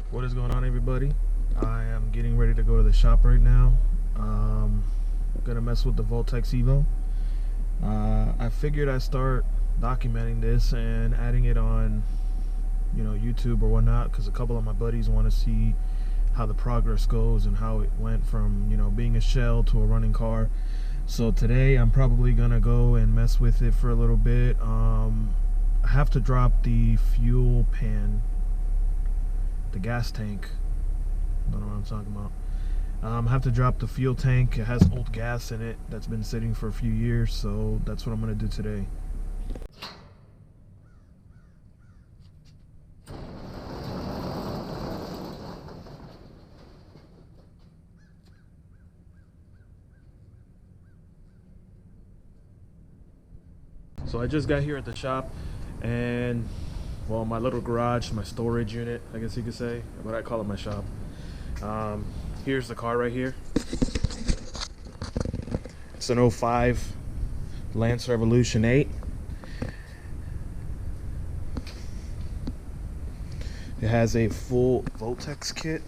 What is going on, everybody? I am getting ready to go to the shop right now. Gonna mess with the Voltex Evo. I figured I'd start documenting this and adding it on YouTube or whatnot, because a couple of my buddies want to see how the progress goes and how it went from being a shell to a running car. So today I'm probably gonna go and mess with it for a little bit. I have to drop the fuel pan, the gas tank. Don't know what I'm talking about. I have to drop the fuel tank. It has old gas in it that's been sitting for a few years, so that's what I'm gonna do today. So I just got here at the shop, and well, my little garage, my storage unit, I guess you could say, but I call it my shop. Here's the car right here. It's an 05 Lance Revolution 8. It has a full Voltex kit,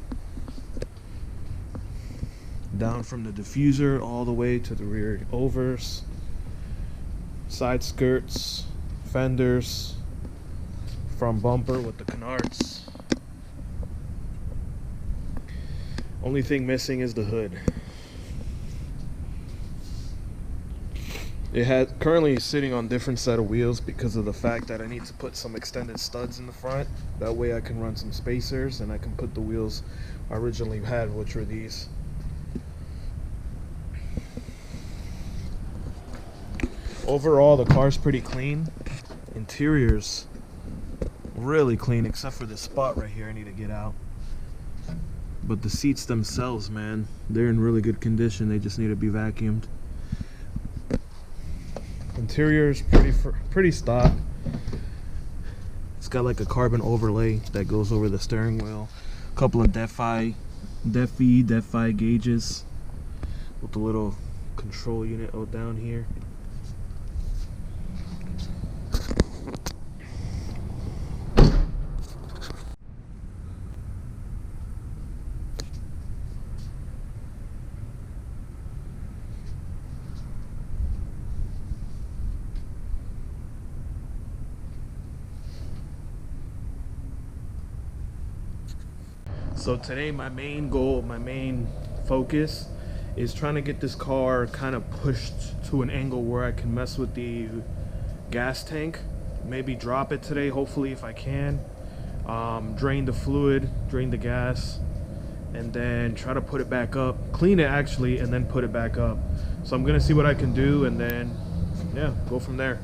down from the diffuser all the way to the rear overs, side skirts, fenders, front bumper with the canards. Only thing missing is the hood. It had currently sitting on different set of wheels because of the fact that I need to put some extended studs in the front. That way I can run some spacers and I can put the wheels I originally had, which were these. Overall, the car's pretty clean. Interior's really clean, except for this spot right here I need to get out. But the seats themselves, man, they're in really good condition. They just need to be vacuumed. Interior's pretty stock. It's got like a carbon overlay that goes over the steering wheel. A couple of Def-E gauges with the little control unit out down here. So today my main goal, my main focus is trying to get this car kind of pushed to an angle where I can mess with the gas tank. Maybe drop it today, hopefully, if I can. Drain the fluid, drain the gas, and then try to put it back up. Clean it actually, and then put it back up. So I'm gonna see what I can do, and then yeah, go from there.